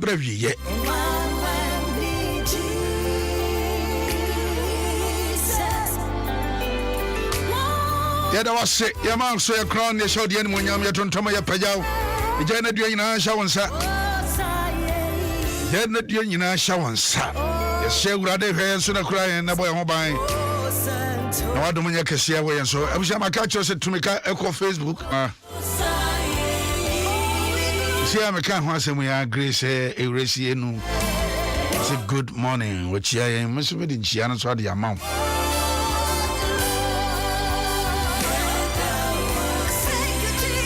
bravi ye. Yada was it, your mom so your crown, your show the enemy, your tontoma, your pajao. The Janet Diana Shawansa. Janet Diana Shawansa. The shell rather hair sooner crying, and the boy mobile. No, I don't want to see away, and so I wish I catch us to make a echo Facebook. See, I'm a can't once and we are grace a racy. It's a good morning, which I am Miss Wedding Chiana, so the amount.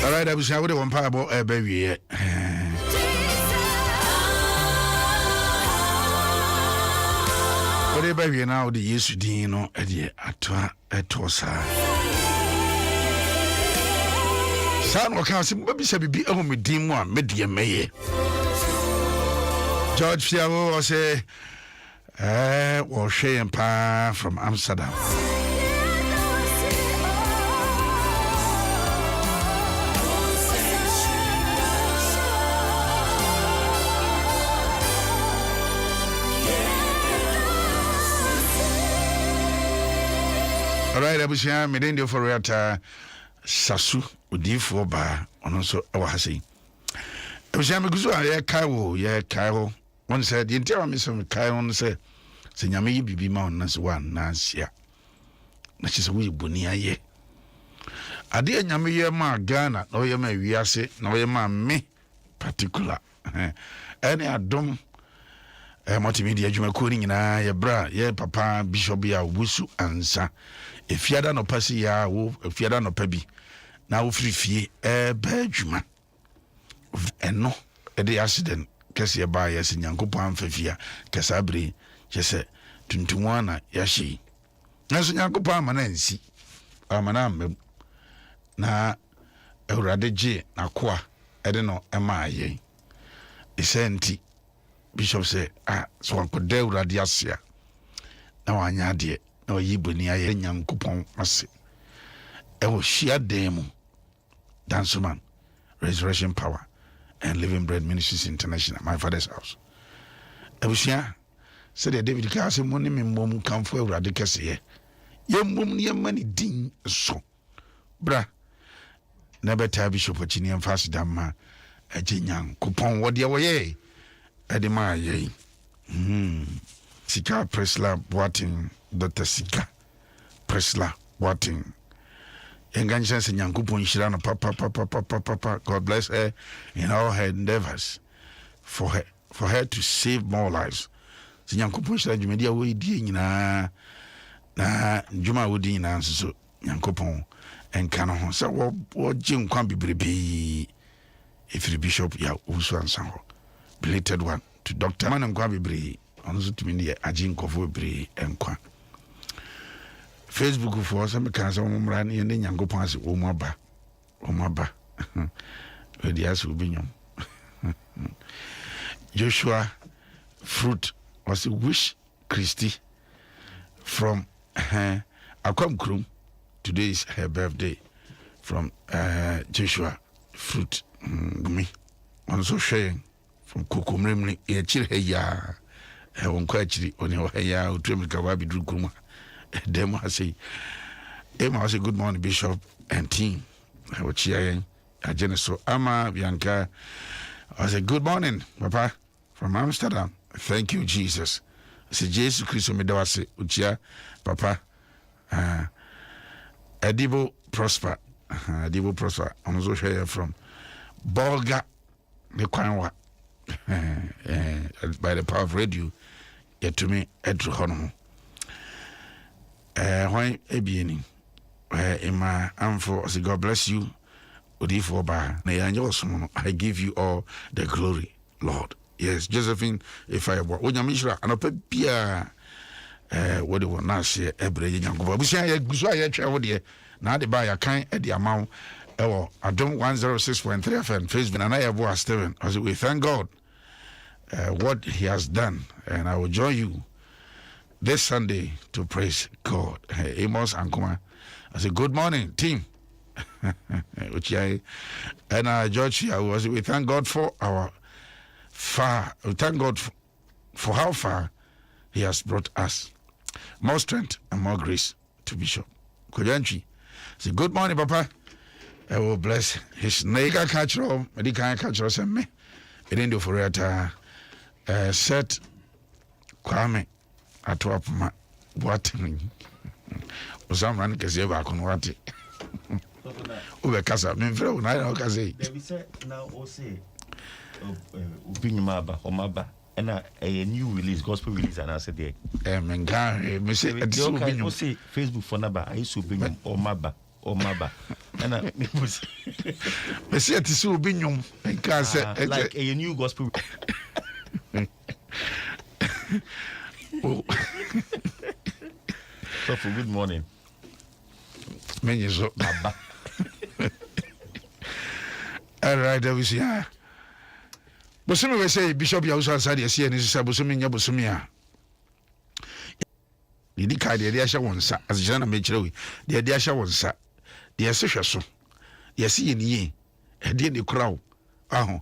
All right, I was out with one parable, baby. But baby, now the use to Dino at the Atosa. Son of Council, maybe said be on with Dim one, media may. George Fiavo was was Shay and Pa from Amsterdam. All right, I was here, Medan Ofori Atta Sasu, Udifo Ba, and also Awasi. I was here, Kaiwo. One said, you tell me some Kaiwo, said, Senyami Bibi Mountains one, Nansia. That is we bunia ye. I dear Yami ma Ghana, no yama viase, no yama me particular. Any Adom multimedia Jumakuring na ye bra, ye papa, Bishop ya Wusu ansa. If you no passy ya, if you no pebi, now free fee, bedjuma. And no, the accident, Cassia bias in Yankopan Fefia, Casabri, just 21 yashi. Naso Yankopan manensi, manam na Euradeje, na qua, Edeno, Emaye. Isenti, Bishop say, so Uncle Deo Radiasia. Now I nyadie. No yibuni aye nyankopon ase e wo shia demo danceman resurrection power and living bread ministries international my father's house e wo shia said David ka ase mo ne me mom kamfo awurade kese ye mom ne mani din so bra na beta bishop chini emfas damma aje nyankopon wo de wo ye e de ma ye Sika Presla Boating Dr. Sika Presla Boating Enganshan Yankupon Shirano Papa God bless her in all her endeavors for her to save more lives. Yankupon Shirano Media we na Juma Woody na so Yankupon and Canon so what Jim can be brebe if the bishop ya also answer belated one to Dr. Manan Kwabi also to me agin kofo bre enkwa Facebook for some can some ran in nyango pass o maba we dey ask obinyom Joshua Fruit was wish Christy from Akwam Krum. Today is her birthday from Joshua Fruit me also sharing from Kukumremni e chire ya won kwa chiri oni o ya utrem ka wa bidru kuma dem I say good morning Bishop and team what you Geneso Ama Bianca I say good morning Papa from Amsterdam. Thank you Jesus. I say Jesus Christ me da wase uchia Papa Adibo Prosper I'm also here from Bolga the Kwanwa by the power of radio yet to me Edru Hono why ebieni in my amfo say God bless you Odifo ba na yanyo I give you all the glory Lord. Yes, Josephine if I wa onyamishra anopa bia what they want now say ebre nyango bu sia ya guso ya twa wo de na de ba ya kan e de amaw ewo Adom 106.3 FM Facebook and I have Steven. I say we thank God what he has done and I will join you this Sunday to praise God. Amos Ankuma. I say good morning team. Which I and George I was we thank God for our far. We thank God for how far He has brought us. More strength and more grace to Bishop Kojanchi. Say good morning, Papa. I will bless his nega catcher, medical catcher, and me. It ain't for it. Set Kwame Atwapma. What? Someone can say back on what? Ube Casa, Minfro, I don't say. They said now, or say, Ubinumaba, or Maba. And a new release, gospel release, and I said, "Yeah, me say, Facebook for Naba, I used to be or Maba, and I was, me say, it is Ubinum, and can say, like a new gospel." So, for good morning, many so Maba. All right, I was here. Bosumi we say Bishop ya uso ansade ese ni sisa bosumi nya bosumi a di ka de ahya wonsa asejana na mechire we de ahya wonsa de ese hweso de ese ye niye de ne kurawo aho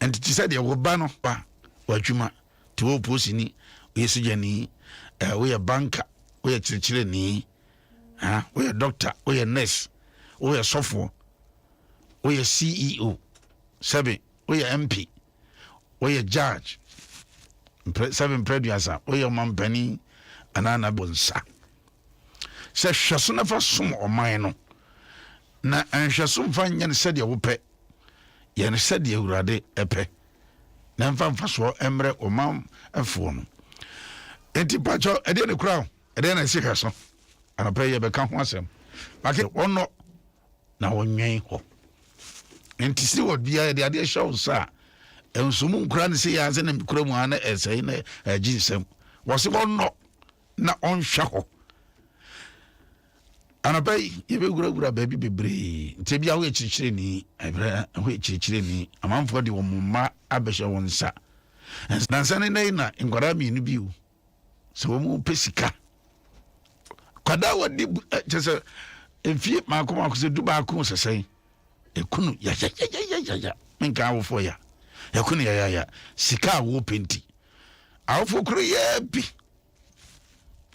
entiti say de wo ba no ba wadwuma te wo posi ni we sejani we banker we chirechire ni we doctor we nurse we sofo we CEO 7 we MP we judge 7 producer we mampani anana bonsa se hweso na fa som oman no na anhweso mfa nya ne sede wo pe ye ne sede awurade epe na mfa so emre oman afo no enti pacho ede ne kura ede na se hweso anapa ye be ka ho asem make ono na wonwen ho enti si wo bia de ade show sa ensumu nkura ne se ya se na kura mu ana esai na aginsem wo se ono na onhwa ho anapai ye be gura baby bebre nte bia ho echichire ni ebra ho echichire ni amanfo de wo mma abehye wonsa nansane na ngwara mi nu biu so wo mu pesika kwada wadi chese enfie makoma ko se duba ko sesai ekunu ya menka wo fo ya ekunu ya sika wo penti awfo kru ye bi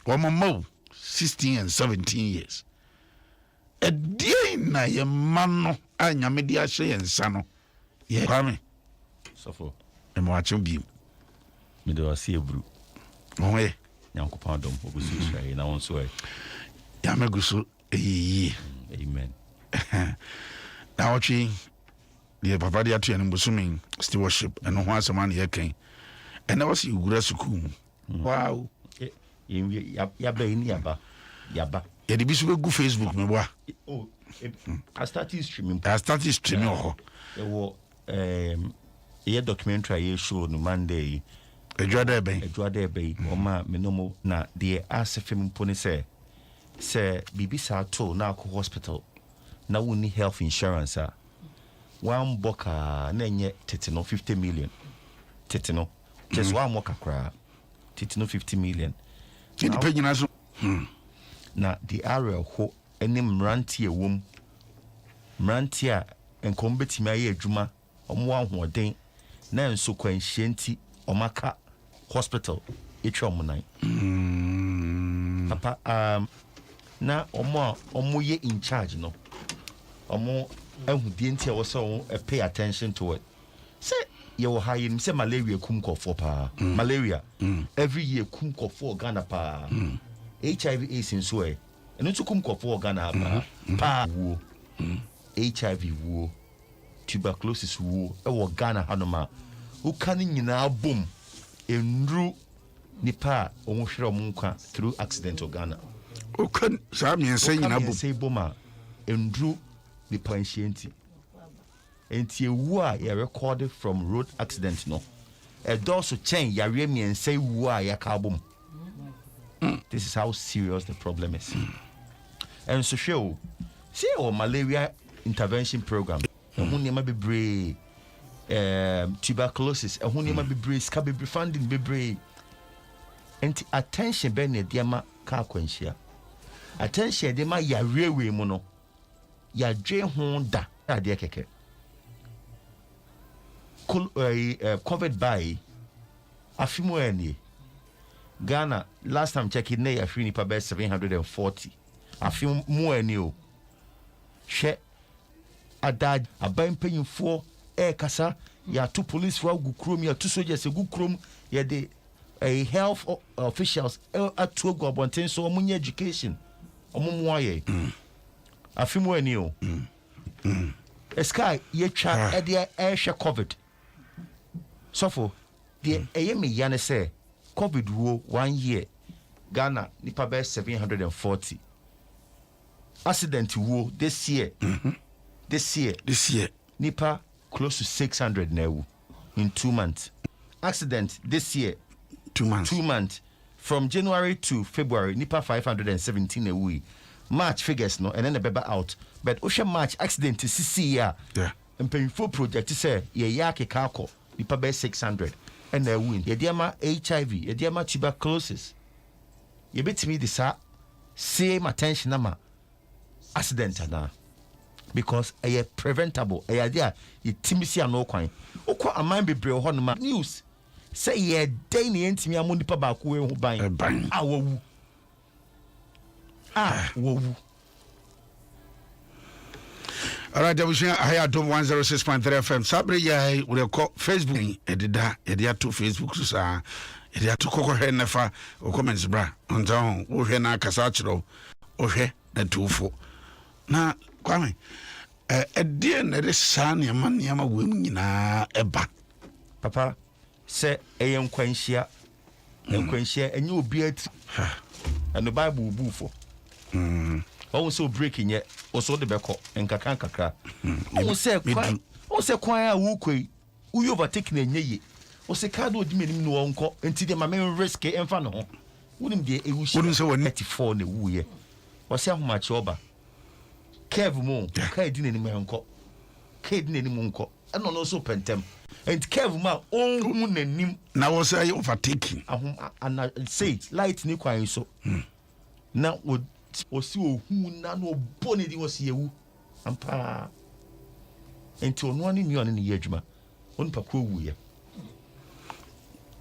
wo mo 16 and 17 years edie na ye mano anyame di ahye ye nsa no ye kwame sofo emo acho bi me do asi ebru oye nyankopon adom obusu Israel na won so ya meguso eyi amen na ochi the papa dia to en busumi stewardship and ho asema na ye kan and na wasi ugura suku wow ya ba ni yaba ye de bisu be gu Facebook me boa I started streaming ho e wo ye documentary ye show no Monday ejuada ebe o ma me no mo na de asefem poni se bibi sa to na ko hospital na woni health insurance one boka na nye tetino 50 million tetino just one more kakra tetino 50 million ni pagina so na the area ho eni mrantie wom mrantia enkombetimi aye adwuma omo ahoden na enso kwanhyienti omaka hospital etwa omunan papa na omo ye in charge no omo ehudie ntia wo so pay attention to it say ye wo high in say malaria kum kofo pa malaria every year kum kofo Ghana pa HIV AIDS nso eno to kum kofo Ghana pa wo HIV wo tuberculosis wo wo Ghana hanoma wo kan nyina bom enru nipa onhwere omunkwa through accident of Ghana o kan sa mi ense nyina bom say boma enru nipa nhyienti enti ewu a ye recorded from road accident no e doso chen yare mi ense ewu a ya ka bom. This is how serious the problem is. And so show see our malaria intervention program ehun niam bebre tuberculosis ehun niam bebre ska bebre funding bebre enti attention be na diama ka kwanhia attention de ma yarewe mu no ya dwe ho da ade keke COVID by afimu eni Ghana last time checking na afri nipa be 740 afimu eni o hwe ada aban panyimfo kasa ya to police for gukrom ya to soldiers gukrom ya de health officials atu gobonten so omunye education omumuaye afimu eni o Sky ye twa e de hwe COVID so for the me yane say COVID wo 1 year Ghana nipa be 740 accident wo this year this year nipa close to 600 now in 2 months. Accident this year 2 months. 2 months from January to February nipa 517 away. March figures no and then the baby out. But Ocean March accident to CC ya. Yeah. And painful project say ye yake kako nipa be 600 and they win. Ye diama HIV, ye diama tuberculosis. Ye betimi this same attention nama accident na. Because a preventable a idea you timisi no kwan okwa aman bebre ho no ma news say ye day ni entimi amoni pa ba ko ehu ban awu all right Abusia Adom 106.3 FM sabre ya we call Facebook edida edia to Facebook so sa edia to kokko hwe nefa o comments bra onzon wo hwe na kasa chiro o hwe na tufo na kwame edie na de sane ma wem nyina eba papa se eyenkwanhia enye obi ati and the Bible bufo o so breaking ye o so de beko nkaka o se kwan a wo koi u overtake na enye ye o se card odime nim no wonko enti de ma men risk emfa no ho wonim de ewushi 34 na wu ye o se ahomache oba Kev mo kai di nanim enko kai di nanim nko eno no so pentem and Kev ma onhu nanim na wo say overtaking and say light ni kwan so na o si ohu na no boni di wo si yewu ampa enti onu ani ni oni ni yadwuma onu pa ko wu ye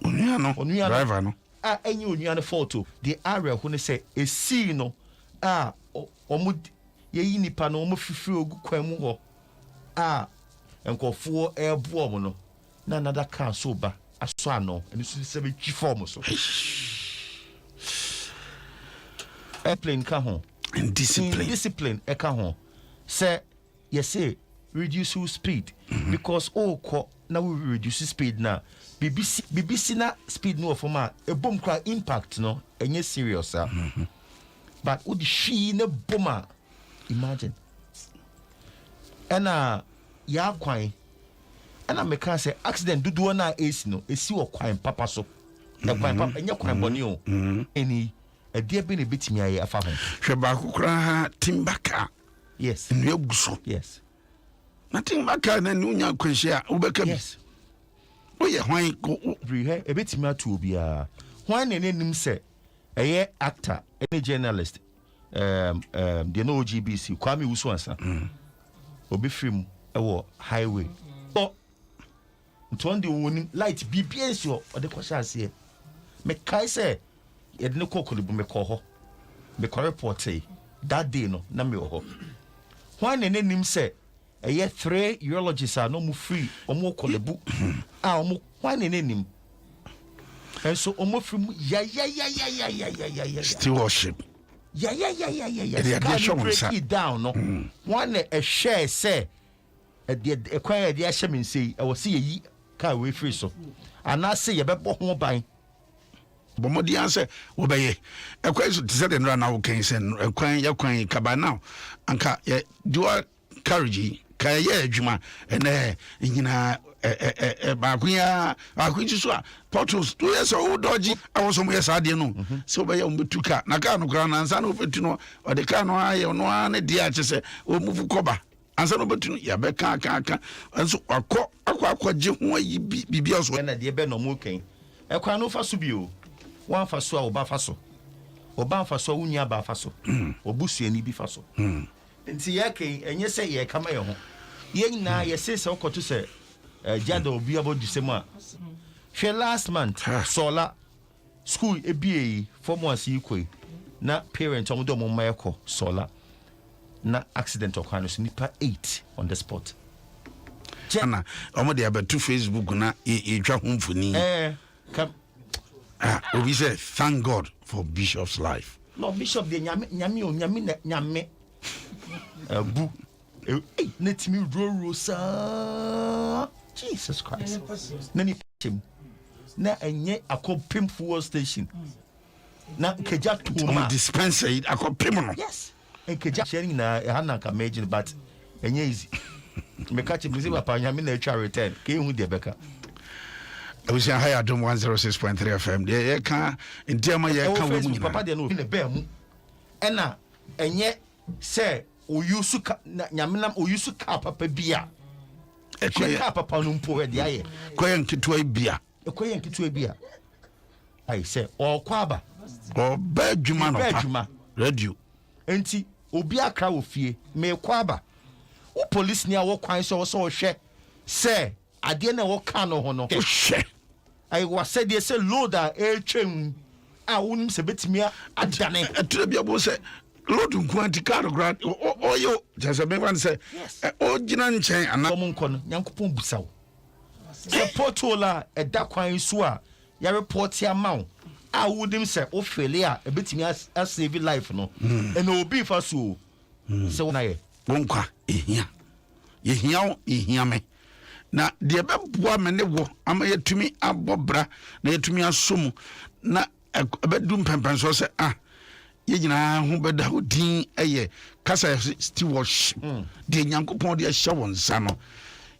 onu ya driver no enye onu ya photo the area who ne say esi no omu ye nipa no mo fifiri ogu kwan mu ho enkofo ebo mo no na another car so ba aso ano eni so se be twi so airplane ka ho and discipline e ka ho say you say reduce your speed because na we reduce speed na BBC na speed no for ma e bom kra impact no enye serious but wo di shi na boma imagine ena ya kwan ena me kan say accident dudu na AC no esi wo kwan papa so e kwan papa enya kwan boni o eni e dia be na betimi aye afa ho hwe ba kokra timbaka yes nwe guso yes na timbaka na nunya kwanhia ubekam yes oye hwan ko brihe e betimi atu obia hwan ne nim say eye actor any journalist the no GBC Kwame Usuansa obi film ewo highway nto ndi woni light BBS yo o de kwasha ase me kai say ye de ne kokolibu me ko ho me ko report that day no na me ho hwan ne nim say eye 3 urologists are no mu free omo kolebu omo hwan ne nim and so omo free ya still worship yeah. Break it down, no. One a share say a quiet the Ashamin say, I will see ye car we free so. And I say about what buying. But what the answer will be a question to set and run our case and a quine your quine cabana and do a carriage, Kaya Juma and Bakuya, Bakuja, Portos, 2 years old dodgy. I was somewhere I didn't know. So by Tuka, Nakano Gran and San Opetino, or the Cano I on one dear say, or move Coba. And San Opetino, Yabeka, and so I caught Jim, why be also when a dear Ben or Mooking. A quano for Subio, one for so or Bafaso, or Bafaso, Unia Bafaso, or Bussy and Ibifaso. And Siake, and you say, ye come home. Ye na, ye say so to say. Jada obi about the same. She last month sola school EBA for more see you na parents on the Mayako sola na accident or kind of sniper 8 on the spot. Jana, almost about 2 Facebook na a drop home for me. Come. We say thank God for Bishop's life. No, Bishop de nyame. Boo. Hey, let me roll sa. Jesus Christ. Nani him. Na enye akopim fuel station. Na keja tuma dispenser it akopim no. Yes. En keja sharing na hana ka imagine but enye easy. Me catch me say papa nyame na twa return. Ke hu de beka. We say hi Adom 106.3 FM. They can in tema ye can we mu. Papa de no in the bear mu. Ena enye say oyusu nyame nam oyusu ka papa bia. Ka papa no mpo we de aye. Koyen kitwa bia. Ekoyen kitwa bia. I say o kwaba. O badwuma no pa. Radio. Enti obi akra wo fie me kwaba. O police ni a wo kwan so so hwe say ade na wo ka no ho no. Hwe. I was said they say loader twem a wonim se betimia adane. Atire bia bo say load nkwanti car grant oyo just me wan say o gina nchen ana mo nko no nyankopon busawo. Se portola e da kwan so a ya report ya maw a wonim se o fele a betimia save life no and obi fa so se na ye wonkwa ehia ehia me na de beboa me ne wo ama yetumi abobra na yetumi asom na abedum pempen so se ye nyina ho beda odin eye kasa stewardship de nyankopon de ahya won sa no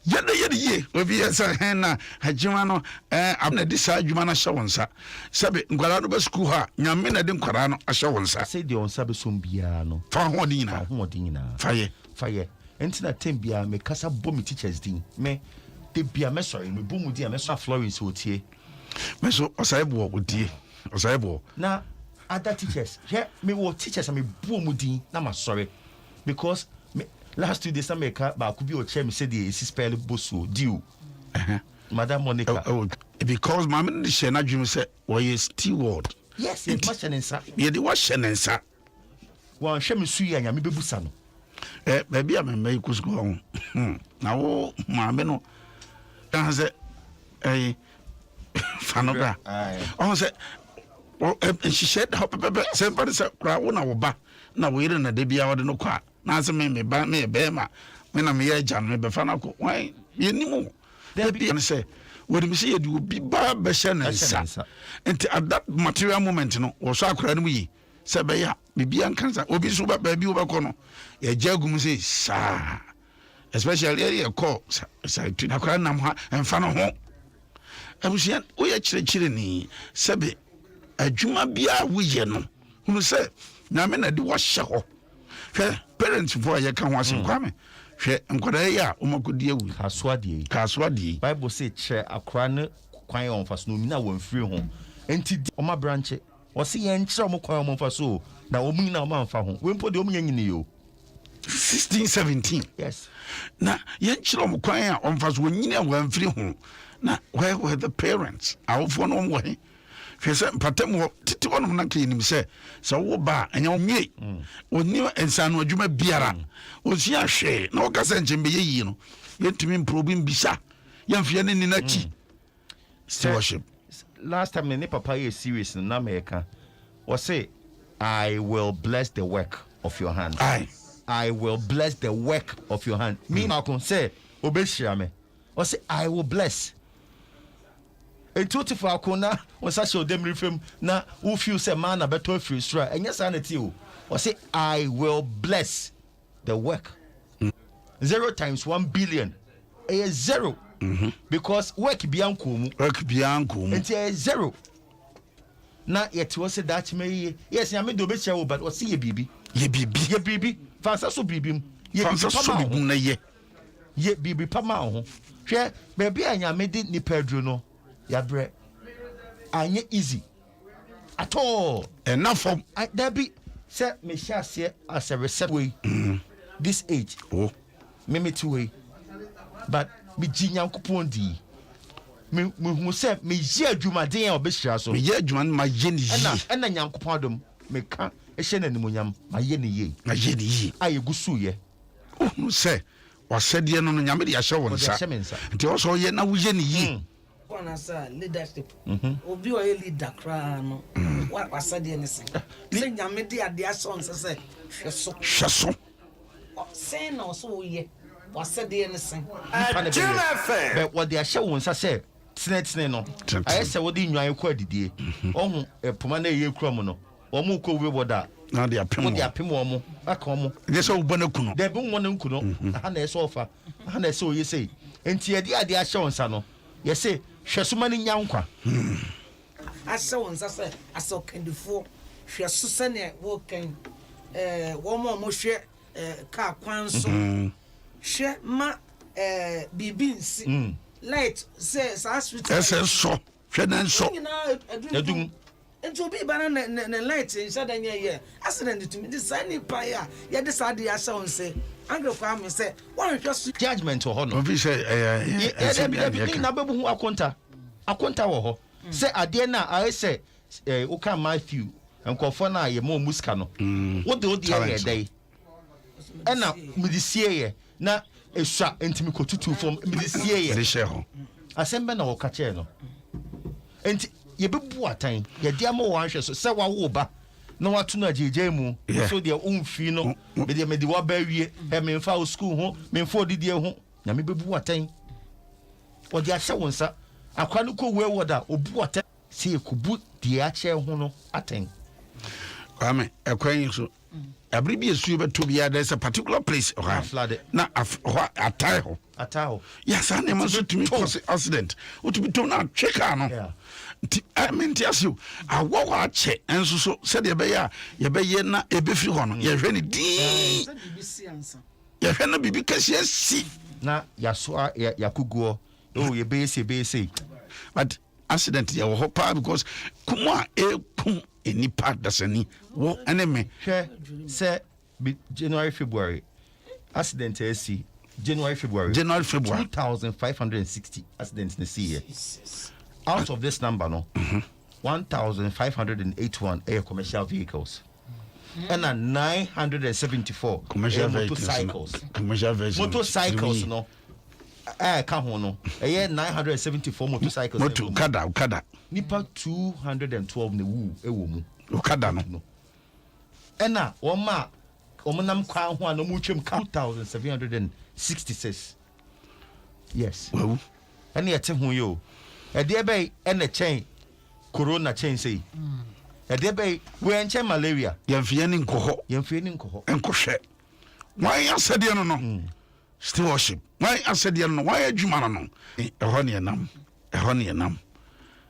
ye obi yesa na hajima no abna de sa adwuma na ahya won sa sabe nkwara no ba school ha nyame na de nkwara no ahya won sa say de on sabe som bia no fa ho odin na faye entina tembia me kasa bo me teachers din me de bia me sorry me bo mu dia me so Florence otie me so osaibo na other teachers here me wo teachers me bo mu din na ma sorry because me last 2 days me ka ba ku bi o che me say the spell boso deal Madam Monica because my man she na dwum say we steward yes it must nensa ye de wa shenensa wan hwe me su ya nya me bebusa no baby am me ku school na wo ma me no dan say fanoda on say she said how pepe somebody say kra wo na wo ba na wo yire na de bia wo de no kwa na say me ba me be ma me na me ye jan me be fa na ko wan ye nimu de bia say wo de me say ye de obi ba be hye na nsa enti at that material moment no wo so akra no mu yi say be ya bibia nkansa obi so ba bi wo ba ko no ye jagum say sa especially ye call say tu akra nam ha emfa no ho abusian wo ye chire ni sebe adwuma bia wo ye no hunu se na me na de wo hye ho hwe parents for ye kan ho asen kwame hwe nkoda ya o makodi awu kaswade bible say che akra ne kwan on fa so no mi na won free ho enti o ma branch o se ye nkyere o mo kwan o fa so na o mu na o ma fa ho we mpo de o mu nyine yo 16 17 yes na ye nkyere o mo kwan a o fa so nyine wa free ho na where were the parents awfo no mo he hwese patem titi wono na klinim se wo ba anya onye oni ensa no adwuma biara osi ahwe na o kasa nchembe yeyi no yetumi problem bisa yamfia ne ni na chi stewardship last time ne papa ye serious na America o say I will bless the work of your hand I will bless the work of your hand me na kon say obeshia me o say I will bless for akona on sa show them reframe na who feel say man na better free stra enya sanity o say I will bless the work 0 times 1 billion is 0 because work bianco mu and 0 na yet was that me yes ya me do be share but o say ye bibi fansa so bibi na ye bibi pa ma ho hwe baby anya me di ni pedro no ya bre anye easy at all enough for there be say me share say as a recept way this age me too way but me gye Nyankopɔn di me hu sɛ me yɛ adwumaden a ɔbɛhyira so me yɛ adwuma no ma yɛ ne yi ɛna Nyankopɔn adom me ka ɛhyɛ n'animonyam ma yɛ ne yie a yɛgu so yɛ sɛ wasɛdeɛ no nyame de ahyɛ wo nsa nti ɔsɛ ɔyɛ na woyɛ ne yi Wanasa leadership. Obi o leader kra no. Wasade ne sen. Se nyame de ade aso nse se hweso sen na so ye. Wasade ne sen. But what they ahyɛ wo nsa sɛ tene no ayɛ sɛ wode nwan kɔ adidie ɔhu poma na ɛyɛ kura mu no ɔmo kɔ we boda na de apem ɔmo aka ɔmo de sɛ wo bana kuno de bi wo no kuno aha na ɛsɛ ɔfa aha na ɛsɛ ɔyɛ sei enti yɛde ade ahyɛ wo nsa no yɛsɛ hwɛsoma no nya nkwa ahyɛ wo nsa sɛ asɛ kandifo hwɛso sɛ ne wo kan wo mo hwɛ ka kwan so hwɛ ma bibi nsi light say hospital ɛsɛ so hwɛ na nso adum nti obi ba na light nhyɛ da nyɛ yɛ accident to me this any paya yɛ de sa de ahyɛ wo nse angre kwa me say one hwɛ so judgment wɔ hɔ no obi sɛ ɛsɛ na bɛbu ho akonta wɔ hɔ sɛ adeɛ na ayɛ sɛ woka Matthew nkɔfɔ na yɛ mo musika no wode yɛ dai ɛna mede sie yɛ na esua ntimi kotutu fom mede sie yɛ hyɛ hɔ asɛm bɛ na wɔka kyerɛ no enti yɛbɛbu atan yɛde ama wɔ anhwɛ so sɛ wawo ba na watu na gyegye mu so deɛ umfi no mede waba wie memfa wo school ho memfa odidie ho na mebɛbu atan wɔde ahyɛ wo nsa akwa no kɔ wɛ wɔ da obu atan sɛ yɛkɔbu deɛ akyɛ ho no atan kwame ɛkwan yi so abiri bi esu bɛto bi there's a particular place na atai ho yes and them so to me cause accident o to be to na check no I mean tell you awo wa che enso so said ye be ye na e be firi ho no ye hwɛ ne din ye hwɛ na bibi kase si na yaso yakuguo ye be say but accident ye wo pa because kuma e kum enipa dasani wo enemy hwɛ sɛ January February accident AC January February 2560 accidents in the year. Out of this number no 1581 air commercial vehicles and 974 commercial motorcycles motorcycles no ka ho no 974 motorcycles motor kada nipa 212 ne wu ewo mu kada no ena omonam kwa ho an omu twem 2766 yes wow ene yete ho yo ede be ene chen corona chen sei ede be we enche malaria yemfie ni nkoho enkohwe why asede no still worship why asede no why adwuma no ehɔ ne enam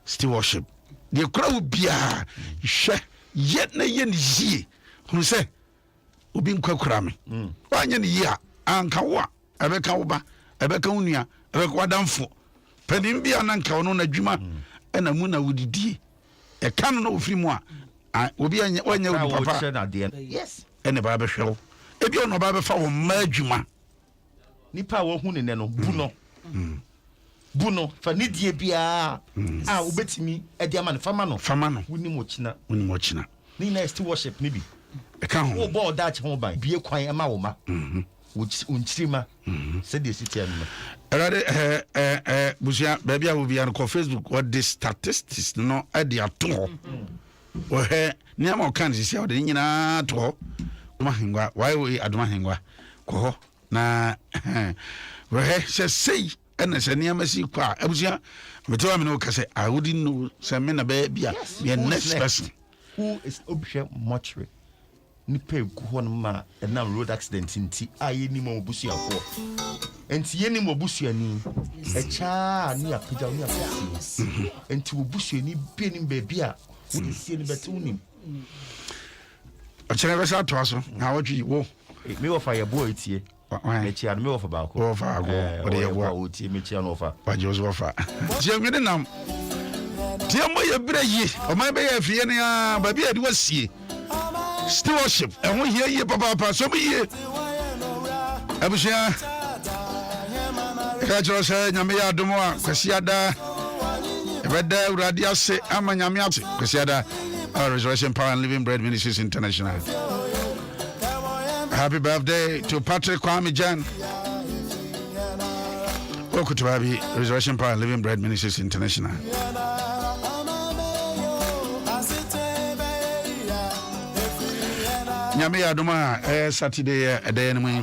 still worship de kura wo bia hwɛ yet na ye ne yie hu sɛ obi nkwakura me wanya ne yie anka wo a ebeka wo ba ebeka wo nua ebeka wadamfo panim bia na nka wo na adwuma ɛna mu na wodidie ɛka no na ofiri mu a obi anya wanya wo papa yes ɛne ba bɛhwɛ wo ebi ono ba bɛfa wo ma adwuma nipa wo hu ne no buno fa nidie bia obetimi edi ama no fama no woni mo china ni na still worship ni bi ɛka ho wo bo da che ho ban bie kwan ama wo ma unchirima said the city no busia baby will be on Facebook what the statistics no ade ato wo he ni am kan sisi o de nyina to Adom Ahengua why we Adom Ahengua ko na wo he sei ena se ni amasi kwa abusia metewa me no ka say I wouldn't know say me na ba bia the next person who is obhwe mortuary ni pe ku ho no ma na road accident nti aye ni mo busu afo enti ye ni mo busu ani e cha ni apija ni apija enti wo busu ani bi ni baabi a wo ni sie ni bete wo ni a chere be sa to aso na wodwi wo me wo fa ye bo etie me chia me wo fa ba ko wo fa go wo de ye wo tie me chia no fa wa je wo fa tie me de nam tie mo ye bra yi o man be ye fie ni a ba bi ade wasie stewardship and we hear you papa so be here abusia Kachiro say nyame ya Adom a Kwesi Atta ebeda urade ase ama nyame ate Kwesi Atta Resurrection Power and Living Bread Ministries International. Happy birthday to Patrick Kwame Jan. Okutubabi Resurrection Power and Living Bread Ministries International. Nyame ya Adom a Saturday a day no mu.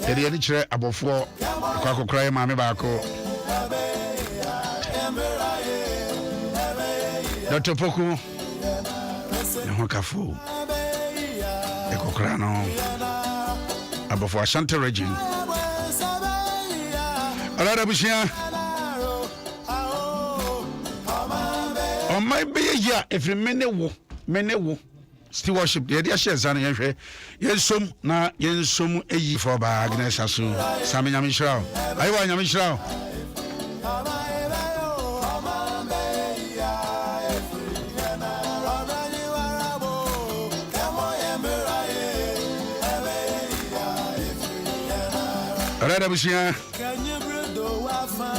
Eri chere abofo akokora ya maame baako. Dr. Poku no kafu. Ekokora no. Abofo Ashanti region. Ala bushia. On my be ya if you mene stewardship the idea share zan yenhwe yensom na yensom eyi for ba Agnes asu sami nyame shirawo ayiwa nyame shirawo Alright abusia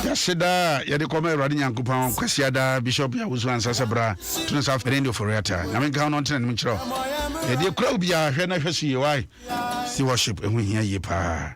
Yasida yade koma Awurade Nyankopɔn Kwesi Atta Bishop ya wuzu ansasa bra tunu sa ferende Ofori Atta nyame ka no ntena nim kyerɛ yade kura obi a hwɛ na hwɛ so ye wai see worship ehu hia ye pa